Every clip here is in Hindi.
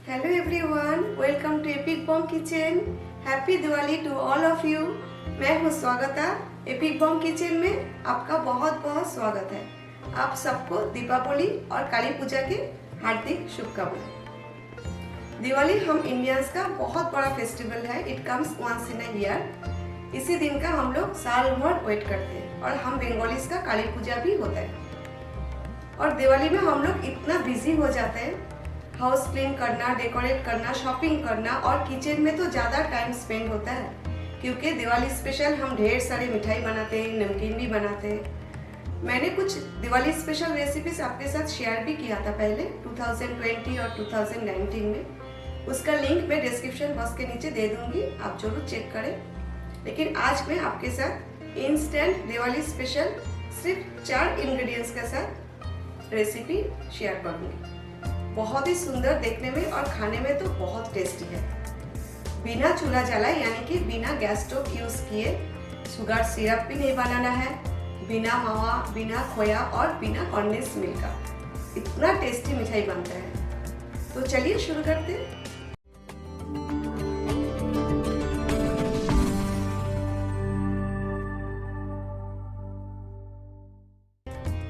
Hello everyone, welcome to Epic Bong Kitchen. Happy Diwali to all of you. मैं हूँ स्वागता। एपिक बॉम किचन में आपका बहुत बहुत स्वागत है। आप सबको दीपावली और काली पूजा की हार्दिक शुभकामनाएं। दिवाली हम इंडियंस का बहुत बड़ा फेस्टिवल है। It comes once in a year. इसी दिन का हम लोग साल भर वेट करते हैं और हम बंगालीज का काली पूजा भी होता है। और दिवाली में हम लोग इतना बिजी हो जाते हैं, हाउस क्लीन करना, डेकोरेट करना, शॉपिंग करना और किचन में तो ज़्यादा टाइम स्पेंड होता है क्योंकि दिवाली स्पेशल हम ढेर सारे मिठाई बनाते हैं, नमकीन भी बनाते हैं। मैंने कुछ दिवाली स्पेशल रेसिपीज आपके साथ शेयर भी किया था पहले 2020 और 2019 में। उसका लिंक मैं डिस्क्रिप्शन बॉक्स के नीचे दे दूंगी, आप जरूर चेक करें। लेकिन आज मैं आपके साथ इंस्टेंट दिवाली स्पेशल सिर्फ 4 इंग्रेडिएंट्स के साथ रेसिपी शेयर करूंगी। बहुत ही सुंदर देखने में और खाने में तो बहुत टेस्टी है। बिना चूल्हा जलाए यानी कि बिना गैस स्टोव यूज किए, शुगर सिरप भी नहीं बनाना है, बिना मावा, बिना खोया और बिना कॉर्नलेस मिल्क का इतना टेस्टी मिठाई बनता है। तो चलिए शुरू करते हैं।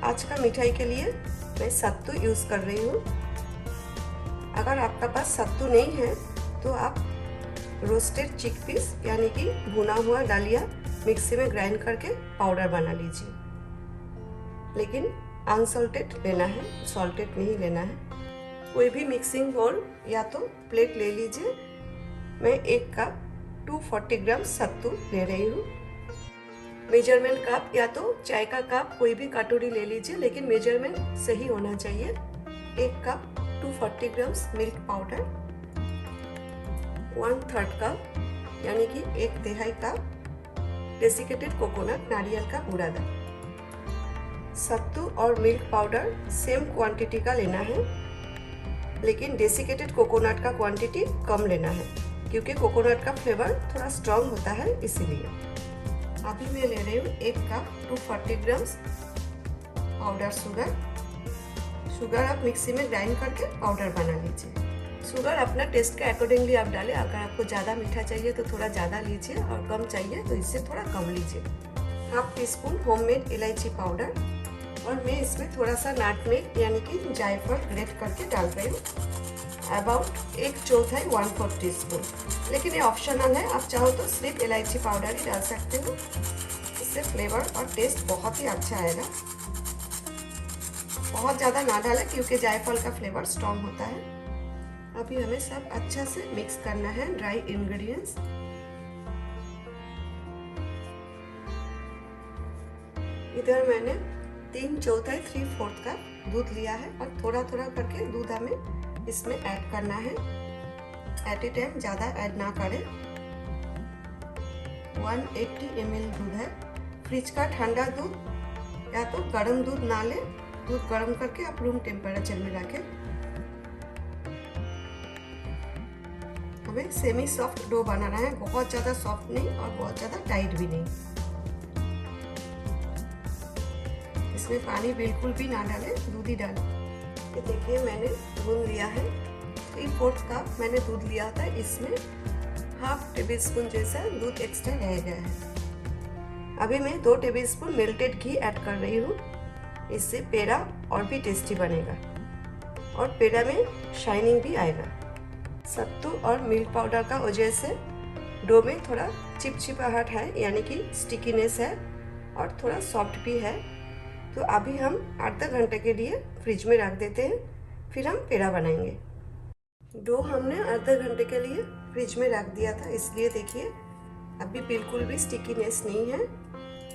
आज का मिठाई के लिए मैं सत्तू यूज कर रही हूँ। अगर आपका पास सत्तू नहीं है तो आप रोस्टेड चिकपीस यानी कि भुना हुआ दालिया मिक्सी में ग्राइंड करके पाउडर बना लीजिए। लेकिन अनसॉल्टेड लेना है, सॉल्टेड नहीं लेना है। कोई भी मिक्सिंग बाउल या तो प्लेट ले लीजिए। मैं 1 कप 240 ग्राम सत्तू ले रही हूँ। मेजरमेंट कप या तो चाय का कप कोई भी कटोरी ले लीजिए, लेकिन मेजरमेंट सही होना चाहिए। 1 cup 240 grams milk powder, 1/3 cup यानी कि 1/3 कप डेसिकेटेड कोकोनट नारियल का बूरा दाल। सत्तू और मिल्क पाउडर सेम क्वांटिटी का लेना है, लेकिन डेसिकेटेड कोकोनट का क्वांटिटी कम लेना है क्योंकि कोकोनट का फ्लेवर थोड़ा स्ट्रॉन्ग होता है, इसीलिए। अभी मैं ले रही हूँ 1 कप 240 ग्राम्स पाउडर शुगर आप मिक्सी में ग्राइंड करके पाउडर बना लीजिए। शुगर अपना टेस्ट के अकॉर्डिंगली आप डालें। अगर आपको ज़्यादा मीठा चाहिए तो थोड़ा ज़्यादा लीजिए और कम चाहिए तो इससे थोड़ा कम लीजिए। 1/2 टीस्पून होममेड इलायची पाउडर और मैं इसमें थोड़ा सा नटमेग यानी कि जायफल ग्रेट करके डाल रही हूँ। अबाउट 1/4 1/4 टीस्पून, लेकिन ये ऑप्शनल है। आप चाहो तो सिर्फ इलायची पाउडर ही डाल सकते हो, इससे फ्लेवर और टेस्ट बहुत ही अच्छा आएगा। बहुत ज़्यादा ना डालें क्योंकि जायफल का फ्लेवर स्ट्रॉन्ग होता है। अभी हमें सब अच्छा से मिक्स करना है ड्राई इंग्रेडिएंट्स। इधर मैंने 3/4 3/4 का दूध लिया है और थोड़ा थोड़ा करके दूध हमें इसमें ऐड करना है। एट ए टाइम ज़्यादा ऐड ना करें। 180 ml दूध है। फ्रिज का ठंडा दूध या तो गर्म दूध ना लें, दूध गर्म करके आप रूम टेम्परेचर में रखें। हमें सेमी सॉफ्ट डो बनाना है, बहुत ज़्यादा सॉफ्ट नहीं और बहुत ज़्यादा टाइट भी नहीं। इसमें पानी बिल्कुल भी ना डालें, दूध ही डालें। ये देखिए मैंने गूंद लिया है। 3/4 कप मैंने दूध लिया था, इसमें 1/2 टेबलस्पून जैसा दूध एक्स्ट्रा रह गया है। अभी मैं 2 टेबलस्पून मेल्टेड घी ऐड कर रही हूँ। इससे पेड़ा और भी टेस्टी बनेगा और पेड़ा में शाइनिंग भी आएगा। सत्तू और मिल्क पाउडर का वजह से डो में थोड़ा चिपचिपाहट है यानी कि स्टिकीनेस है और थोड़ा सॉफ्ट भी है। तो अभी हम आधा घंटे के लिए फ्रिज में रख देते हैं, फिर हम पेड़ा बनाएंगे। डो हमने आधा घंटे के लिए फ्रिज में रख दिया था, इसलिए देखिए अभी बिल्कुल भी स्टिकीनेस नहीं है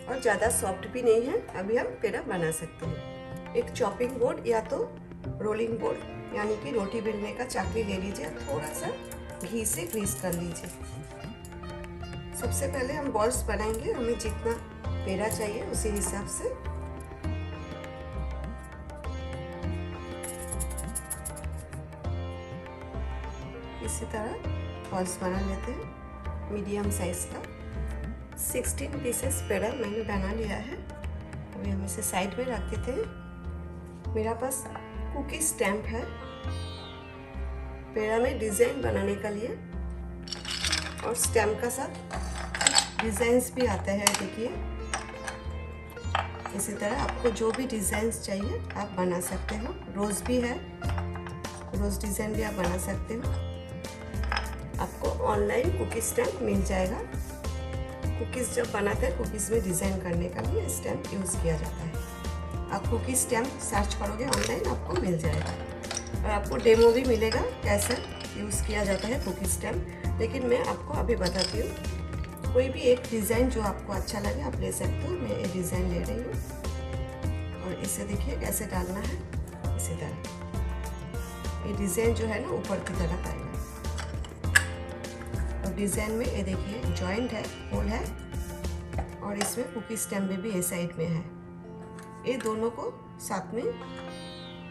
और ज़्यादा सॉफ्ट भी नहीं है। अभी हम पेड़ा बना सकते हैं। एक चॉपिंग बोर्ड या तो रोलिंग बोर्ड यानी कि रोटी बेलने का चाकू ले लीजिए, थोड़ा सा घी से ग्रीस कर लीजिए। सबसे पहले हम बॉल्स बनाएंगे। हमें जितना पेड़ा चाहिए उसी हिसाब से। इसी तरह बॉल्स बना लेते हैं मीडियम साइज का। 16 पीसेस पेड़ा मैंने बना लिया है। अभी हम इसे साइड में रख देते हैं। मेरा पास कुकी स्टैम्प है, पेड़ा में डिज़ाइन बनाने के लिए और स्टैम्प का साथ डिज़ाइंस भी आता है। देखिए इसी तरह आपको जो भी डिज़ाइंस चाहिए आप बना सकते हो। रोज़ भी है, रोज़ डिज़ाइन भी आप बना सकते हो। आपको ऑनलाइन कुकी स्टैम्प मिल जाएगा। कुकीज़ जब बनाते हैं कुकीज़ में डिज़ाइन करने का लिए स्टैम्प यूज़ किया जाता है। आप कुकी स्टैम्प सर्च करोगे ऑनलाइन आपको मिल जाएगा और आपको डेमो भी मिलेगा कैसे यूज़ किया जाता है कुकी स्टैम्प। लेकिन मैं आपको अभी बताती हूँ। कोई भी एक डिज़ाइन जो आपको अच्छा लगे आप ले सकते हो। मैं ये डिज़ाइन ले रही हूँ और इसे देखिए कैसे डालना है। इसी तरह ये डिज़ाइन जो है ना ऊपर की तरफ आएगा और डिज़ाइन में ये देखिए जॉइंट है, होल है और इसमें कुकी स्टैम्प में भी ये साइड में है। ये दोनों को साथ में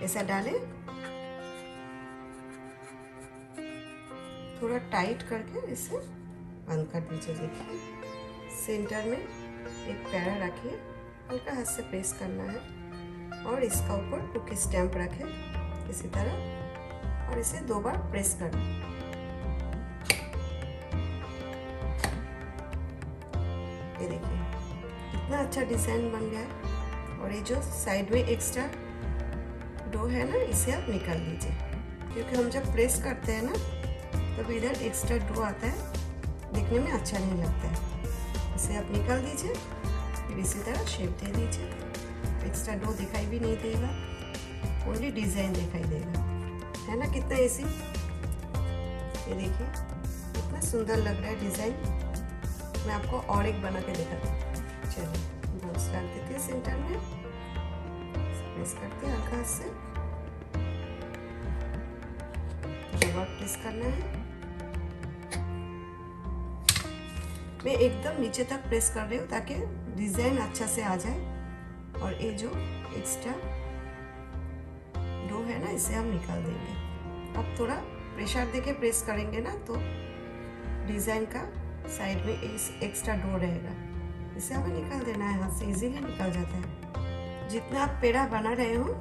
ऐसा डालें, थोड़ा टाइट करके इसे बंद कर दीजिए। देखिए सेंटर में एक पैरा रखिए, हल्का हाथ से प्रेस करना है और इसका ऊपर कुकी स्टैम्प रखें इसी तरह और इसे 2 बार प्रेस करना। ये देखिए कितना अच्छा डिज़ाइन बन गया है। और ये जो साइड में एक्स्ट्रा डो है ना इसे आप निकाल लीजिए, क्योंकि हम जब प्रेस करते हैं ना तब इधर एक्स्ट्रा डो आता है, दिखने में अच्छा नहीं लगता है। इसे आप निकाल दीजिए, फिर इसी तरह शेप दे दीजिए। एक्स्ट्रा डो दिखाई भी नहीं देगा, ओनली डिज़ाइन दिखाई देगा, है ना कितना इजी। ये देखिए कितना सुंदर लग रहा है डिज़ाइन। मैं आपको और एक बना के दिखाती हूँ। चलिए बॉक्स डाल देते हैं सेंटर में, प्रेस करते हैं हल्का से, रबर प्रेस करना है। मैं एकदम नीचे तक प्रेस कर रही हूँ ताकि डिज़ाइन अच्छा से आ जाए और ये जो एक्स्ट्रा डो है ना इसे हम निकाल देंगे। अब थोड़ा प्रेशर देके प्रेस करेंगे ना तो डिज़ाइन का साइड में एक्स्ट्रा डो रहेगा, इसे हमें निकाल देना है। हाथ से इजीली निकल जाता है। जितना आप पेड़ा बना रहे हो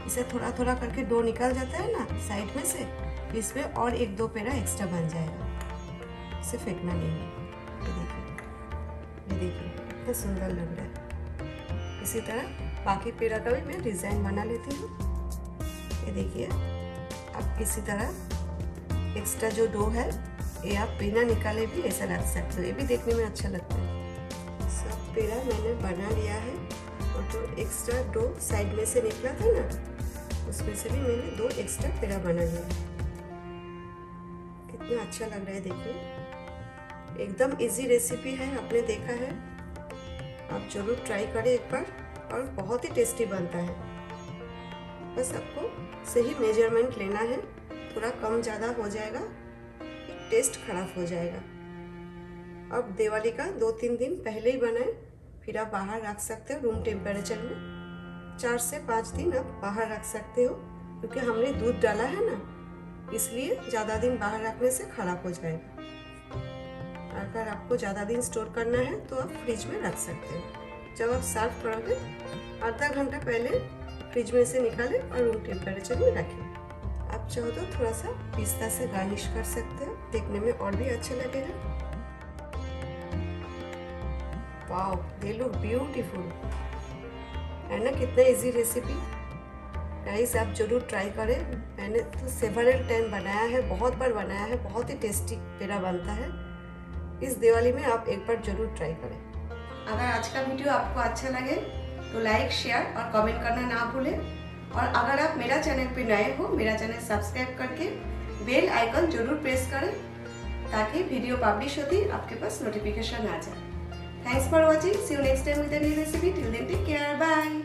इसे थोड़ा थोड़ा करके डो निकल जाता है ना साइड में से, इसमें और 1-2 पेड़ा एक्स्ट्रा बन जाएगा। इसे फेंकना नहीं है। ये देखिए कितना सुंदर लग रहा है। इसी तरह बाकी पेड़ा का भी मैं डिज़ाइन बना लेती हूँ। ये देखिए आप इसी तरह एक्स्ट्रा जो डो है ये आप बिना निकाले भी ऐसा रख सकते हो, ये भी देखने में अच्छा लगता है। सब पेड़ा मैंने बना लिया है और जो एक्स्ट्रा डो साइड में से निकला था ना उसमें से भी मैंने 2 एक्स्ट्रा पेड़ा बना लिया। कितना अच्छा लग रहा है देखिए। एकदम इजी रेसिपी है, आपने देखा है, आप जरूर ट्राई करें एक बार और बहुत ही टेस्टी बनता है। बस आपको सही मेजरमेंट लेना है, थोड़ा कम ज़्यादा हो जाएगा टेस्ट खराब हो जाएगा। अब दिवाली का 2-3 दिन पहले ही बनाए, फिर आप बाहर रख सकते हो रूम टेम्परेचर में। 4 से 5 दिन आप बाहर रख सकते हो, क्योंकि हमने दूध डाला है ना इसलिए ज़्यादा दिन बाहर रखने से खराब हो जाएगा। अगर आपको ज़्यादा दिन स्टोर करना है तो आप फ्रिज में रख सकते हो। जब आप सर्व करोगे आधा घंटा पहले फ्रिज में से निकालें और रूम टेम्परेचर में रखें। आप चाहो तो थोड़ा सा पिस्ता से गार्निश कर सकते हो, देखने में और भी अच्छा लगेगा। वाओ, दे लुक ब्यूटीफुल, है ना कितना इजी रेसिपी। गाइस आप जरूर ट्राई करें। मैंने तो सेवरल टाइम बनाया है, बहुत बार बनाया है, बहुत ही टेस्टी पेड़ा बनता है। इस दिवाली में आप एक बार जरूर ट्राई करें। अगर आज का वीडियो आपको अच्छा लगे तो लाइक, शेयर और कमेंट करना ना भूलें। और अगर आप मेरा चैनल पे नए हो, मेरा चैनल सब्सक्राइब करके बेल आइकन जरूर प्रेस करें ताकि वीडियो पब्लिश होती आपके पास नोटिफिकेशन आ जाए। Thanks for watching, see you next time with a new recipe. Till then take care, bye.